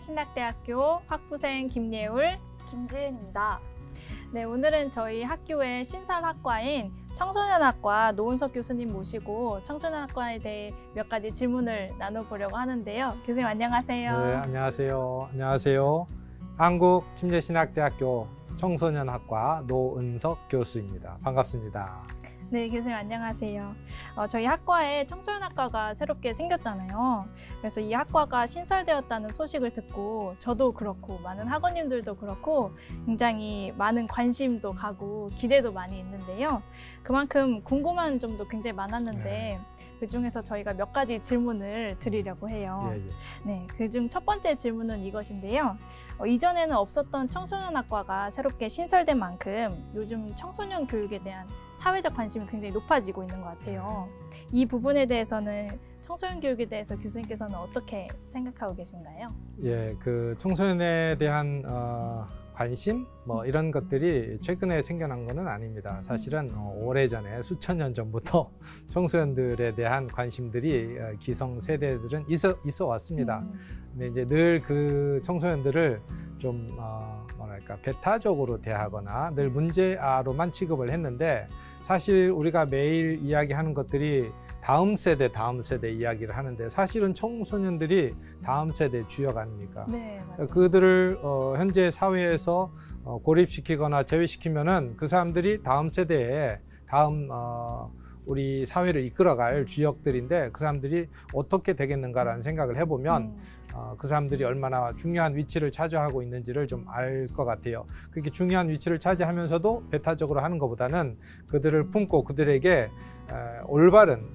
침례신학대학교 학부생 김예울, 김지은입니다. 네, 오늘은 저희 학교의 신설학과인 청소년학과 노은석 교수님 모시고 청소년학과에 대해 몇 가지 질문을 나눠보려고 하는데요. 교수님 안녕하세요. 네, 안녕하세요. 안녕하세요. 한국침례신학대학교 청소년학과 노은석 교수입니다. 반갑습니다. 네, 교수님 안녕하세요. 저희 학과에 청소년학과가 새롭게 생겼잖아요. 그래서 이 학과가 신설되었다는 소식을 듣고 저도 그렇고 많은 학원님들도 그렇고 굉장히 많은 관심도 가고 기대도 많이 있는데요. 그만큼 궁금한 점도 굉장히 많았는데 그중에서 저희가 몇 가지 질문을 드리려고 해요. 네, 그중 첫 번째 질문은 이것인데요. 이전에는 없었던 청소년학과가 새롭게 신설된 만큼 요즘 청소년 교육에 대한 사회적 관심이 굉장히 높아지고 있는 것 같아요. 이 부분에 대해서는 청소년 교육에 대해서 교수님께서는 어떻게 생각하고 계신가요? 예, 그 청소년에 대한 관심 이런 것들이 최근에 생겨난 것은 아닙니다. 사실은 오래전에 수천 년 전부터 청소년들에 대한 관심들이 기성세대들은 있어 왔습니다. 근데 이제 늘 그 청소년들을 좀 뭐랄까 배타적으로 대하거나 늘 문제아로만 취급을 했는데, 사실 우리가 매일 이야기하는 것들이 다음 세대 이야기를 하는데 사실은 청소년들이 다음 세대 주역 아닙니까? 네, 맞아요. 그들을 현재 사회에서 고립시키거나 제외시키면은 그 사람들이 다음 세대에 다음 우리 사회를 이끌어갈 주역들인데, 그 사람들이 어떻게 되겠는가라는 생각을 해보면 그 사람들이 얼마나 중요한 위치를 차지하고 있는지를 좀 알 것 같아요. 그렇게 중요한 위치를 차지하면서도 배타적으로 하는 것보다는 그들을 품고 그들에게 올바른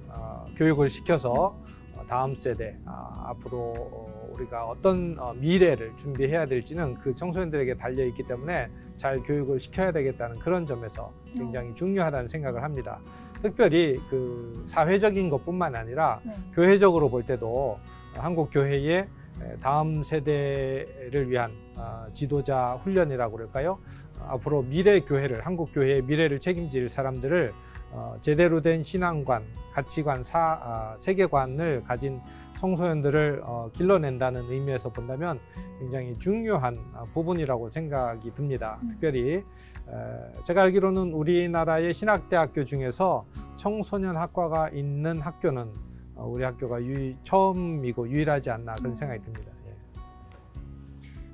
교육을 시켜서 다음 세대 앞으로 우리가 어떤 미래를 준비해야 될지는 그 청소년들에게 달려 있기 때문에 잘 교육을 시켜야 되겠다는 그런 점에서 굉장히 중요하다는 생각을 합니다. 특별히 그 사회적인 것뿐만 아니라 교회적으로 볼 때도 한국 교회의 다음 세대를 위한 지도자 훈련이라고 그럴까요? 앞으로 미래 교회를, 한국 교회의 미래를 책임질 사람들을 제대로 된 신앙관, 가치관, 세계관을 가진 청소년들을 길러낸다는 의미에서 본다면 굉장히 중요한 부분이라고 생각이 듭니다. 특별히 제가 알기로는 우리나라의 신학대학교 중에서 청소년 학과가 있는 학교는 우리 학교가 처음이고 유일하지 않나 그런 생각이 듭니다.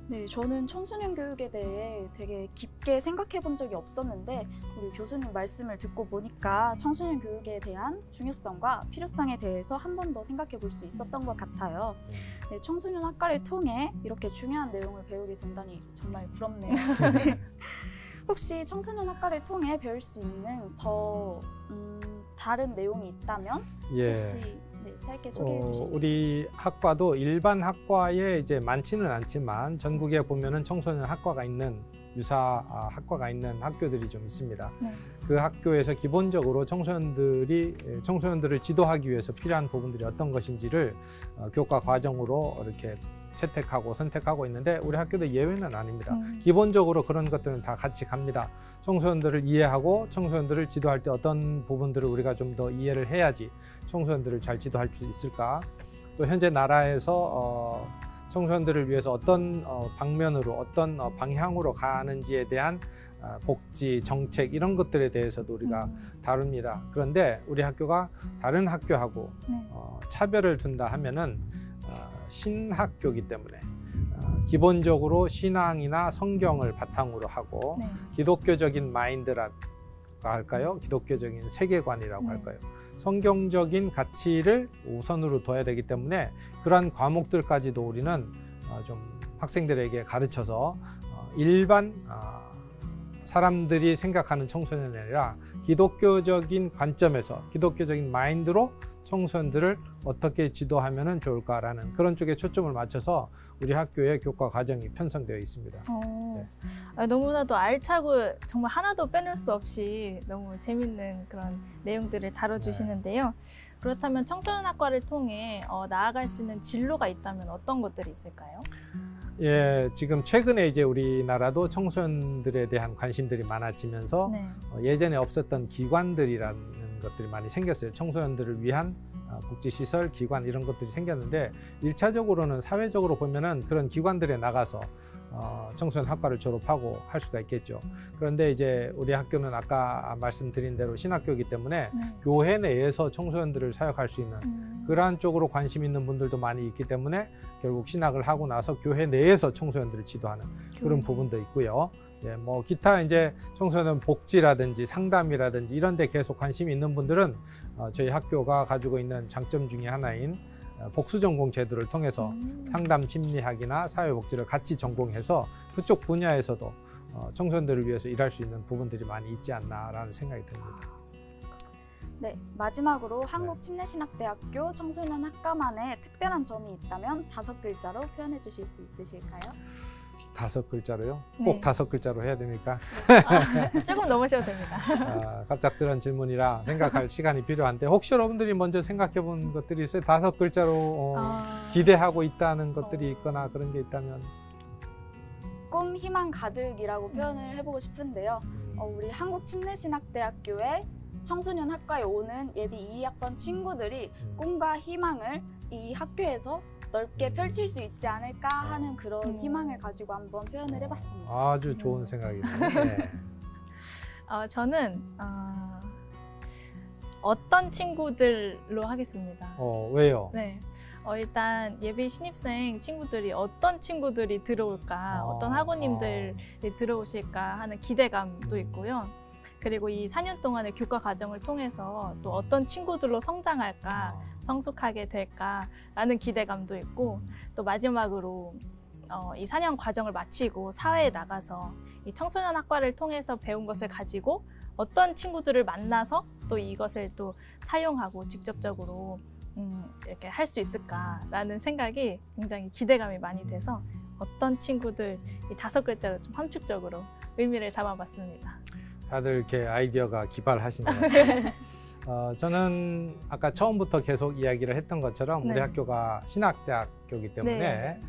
네, 저는 청소년 교육에 대해 되게 깊게 생각해 본 적이 없었는데 우리 교수님 말씀을 듣고 보니까 청소년 교육에 대한 중요성과 필요성에 대해서 한 번 더 생각해 볼 수 있었던 것 같아요. 네, 청소년 학과를 통해 이렇게 중요한 내용을 배우게 된다니 정말 부럽네요. 혹시 청소년 학과를 통해 배울 수 있는 더 다른 내용이 있다면 혹시 짧게 소개해 주실 수 있을까요? 우리 학과도 일반 학과에 이제 많지는 않지만 전국에 보면은 청소년 학과가 있는 유사 학과가 있는 학교들이 좀 있습니다. 그 학교에서 기본적으로 청소년들을 지도하기 위해서 필요한 부분들이 어떤 것인지를 교과 과정으로 이렇게 채택하고 선택하고 있는데, 우리 학교도 예외는 아닙니다. 기본적으로 그런 것들은 다 같이 갑니다. 청소년들을 이해하고 청소년들을 지도할 때 어떤 부분들을 우리가 좀 더 이해를 해야지 청소년들을 잘 지도할 수 있을까. 또 현재 나라에서 청소년들을 위해서 어떤 방면으로 어떤 방향으로 가는지에 대한 복지, 정책 이런 것들에 대해서도 우리가 다룹니다. 그런데 우리 학교가 다른 학교하고 차별을 둔다 하면은 신학교이기 때문에 기본적으로 신앙이나 성경을 바탕으로 하고 기독교적인 마인드라고 할까요? 기독교적인 세계관이라고 할까요? 성경적인 가치를 우선으로 둬야 되기 때문에 그러한 과목들까지도 우리는 좀 학생들에게 가르쳐서 일반 사람들이 생각하는 청소년이 아니라 기독교적인 관점에서 기독교적인 마인드로 청소년들을 어떻게 지도하면 좋을까라는 그런 쪽에 초점을 맞춰서 우리 학교의 교과 과정이 편성되어 있습니다. 너무나도 알차고 정말 하나도 빼놓을 수 없이 너무 재밌는 그런 내용들을 다뤄주시는데요. 그렇다면 청소년학과를 통해 나아갈 수 있는 진로가 있다면 어떤 것들이 있을까요? 예, 지금 최근에 이제 우리나라도 청소년들에 대한 관심들이 많아지면서 예전에 없었던 기관들이라는 것들이 많이 생겼어요. 청소년들을 위한 복지시설, 기관 이런 것들이 생겼는데 1차적으로는 사회적으로 보면은 그런 기관들에 나가서 청소년 학과를 졸업하고 할 수가 있겠죠. 그런데 이제 우리 학교는 아까 말씀드린 대로 신학교이기 때문에 교회 내에서 청소년들을 사역할 수 있는 그러한 쪽으로 관심 있는 분들도 많이 있기 때문에 결국 신학을 하고 나서 교회 내에서 청소년들을 지도하는 그런 부분도 있고요. 예, 뭐 기타 이제 청소년 복지라든지 상담이라든지 이런 데 계속 관심이 있는 분들은 저희 학교가 가지고 있는 장점 중에 하나인 복수 전공 제도를 통해서 상담 심리학이나 사회복지를 같이 전공해서 그쪽 분야에서도 청소년들을 위해서 일할 수 있는 부분들이 많이 있지 않나라는 생각이 듭니다. 네, 마지막으로 한국침례신학대학교 청소년 학과만의 특별한 점이 있다면 5글자로 표현해 주실 수 있으실까요? 5글자로요? 꼭 네. 5글자로 해야 됩니까? 조금 넘으셔도 됩니다. 갑작스러운 질문이라 생각할 시간이 필요한데 혹시 여러분들이 먼저 생각해 본 것들이 있어요? 5글자로 기대하고 있다는 것들이 있거나 그런 게 있다면? 꿈, 희망 가득이라고 표현을 해보고 싶은데요. 우리 한국침례신학대학교의 청소년 학과에 오는 예비 2학번 친구들이 꿈과 희망을 이 학교에서 넓게 펼칠 수 있지 않을까 하는 그런 희망을 가지고 한번 표현을 해봤습니다. 아주 좋은 생각이네요. 네. 저는 어떤 친구들로 하겠습니다. 왜요? 네. 일단 예비 신입생 친구들이 어떤 친구들이 들어올까, 어떤 학우님들이 들어오실까 하는 기대감도 있고요. 그리고 이 4년 동안의 교과 과정을 통해서 또 어떤 친구들로 성장할까, 성숙하게 될까라는 기대감도 있고, 또 마지막으로 이 4년 과정을 마치고 사회에 나가서 이 청소년 학과를 통해서 배운 것을 가지고 어떤 친구들을 만나서 또 이것을 또 사용하고 직접적으로 이렇게 할 수 있을까라는 생각이 굉장히 기대감이 많이 돼서 어떤 친구들 이 5글자로 좀 함축적으로 의미를 담아봤습니다. 다들 이렇게 아이디어가 기발하시네요. 저는 아까 처음부터 계속 이야기를 했던 것처럼 우리 학교가 신학대학교이기 때문에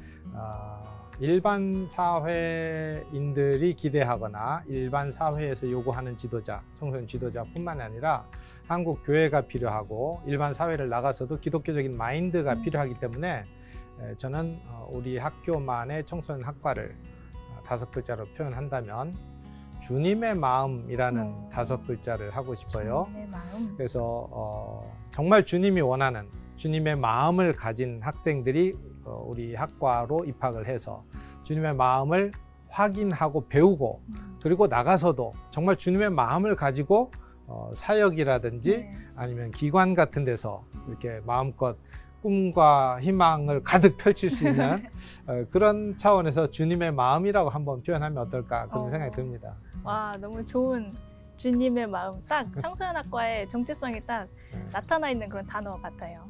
일반 사회인들이 기대하거나 일반 사회에서 요구하는 지도자, 청소년 지도자뿐만 아니라 한국 교회가 필요하고 일반 사회를 나가서도 기독교적인 마인드가 필요하기 때문에 저는 우리 학교만의 청소년 학과를 5글자로 표현한다면 주님의 마음이라는 5글자를 하고 싶어요. 주님의 마음. 그래서 정말 주님이 원하는 주님의 마음을 가진 학생들이 우리 학과로 입학을 해서 주님의 마음을 확인하고 배우고 그리고 나가서도 정말 주님의 마음을 가지고 사역이라든지 아니면 기관 같은 데서 이렇게 마음껏 꿈과 희망을 가득 펼칠 수 있는 그런 차원에서 주님의 마음이라고 한번 표현하면 어떨까 그런 생각이 듭니다. 와, 너무 좋은 주님의 마음, 딱 청소년학과의 정체성이 딱 나타나 있는 그런 단어 같아요.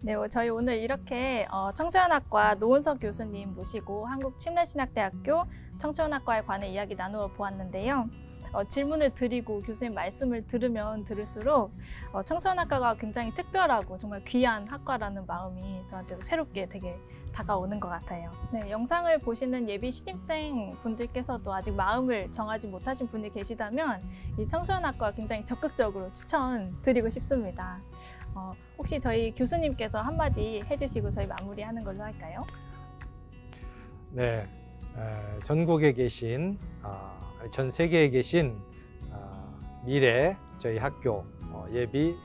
네, 저희 오늘 이렇게 청소년학과 노은석 교수님 모시고 한국침례신학대학교 청소년학과에 관해 이야기 나누어 보았는데요. 질문을 드리고 교수님 말씀을 들으면 들을수록 청소년학과가 굉장히 특별하고 정말 귀한 학과라는 마음이 저한테도 새롭게 되게 다가오는 것 같아요. 네, 영상을 보시는 예비 신입생 분들께서도 아직 마음을 정하지 못하신 분이 계시다면 이 청소년학과 굉장히 적극적으로 추천드리고 싶습니다. 혹시 저희 교수님께서 한마디 해주시고 저희 마무리하는 걸로 할까요? 네, 전국에 계신 전 세계에 계신 미래 저희 학교 예비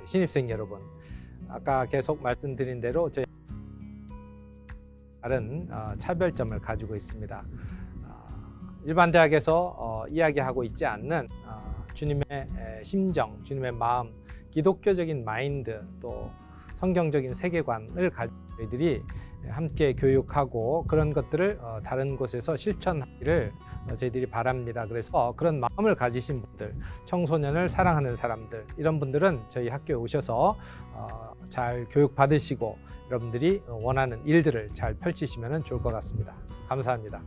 신입생 여러분, 아까 계속 말씀드린 대로 저희 다른 차별점을 가지고 있습니다. 일반 대학에서 이야기하고 있지 않는 주님의 심정, 주님의 마음, 기독교적인 마인드, 또 성경적인 세계관을 가지고 저희들이 함께 교육하고 그런 것들을 다른 곳에서 실천하기를 저희들이 바랍니다. 그래서 그런 마음을 가지신 분들, 청소년을 사랑하는 사람들, 이런 분들은 저희 학교에 오셔서 잘 교육받으시고 여러분들이 원하는 일들을 잘 펼치시면 좋을 것 같습니다. 감사합니다.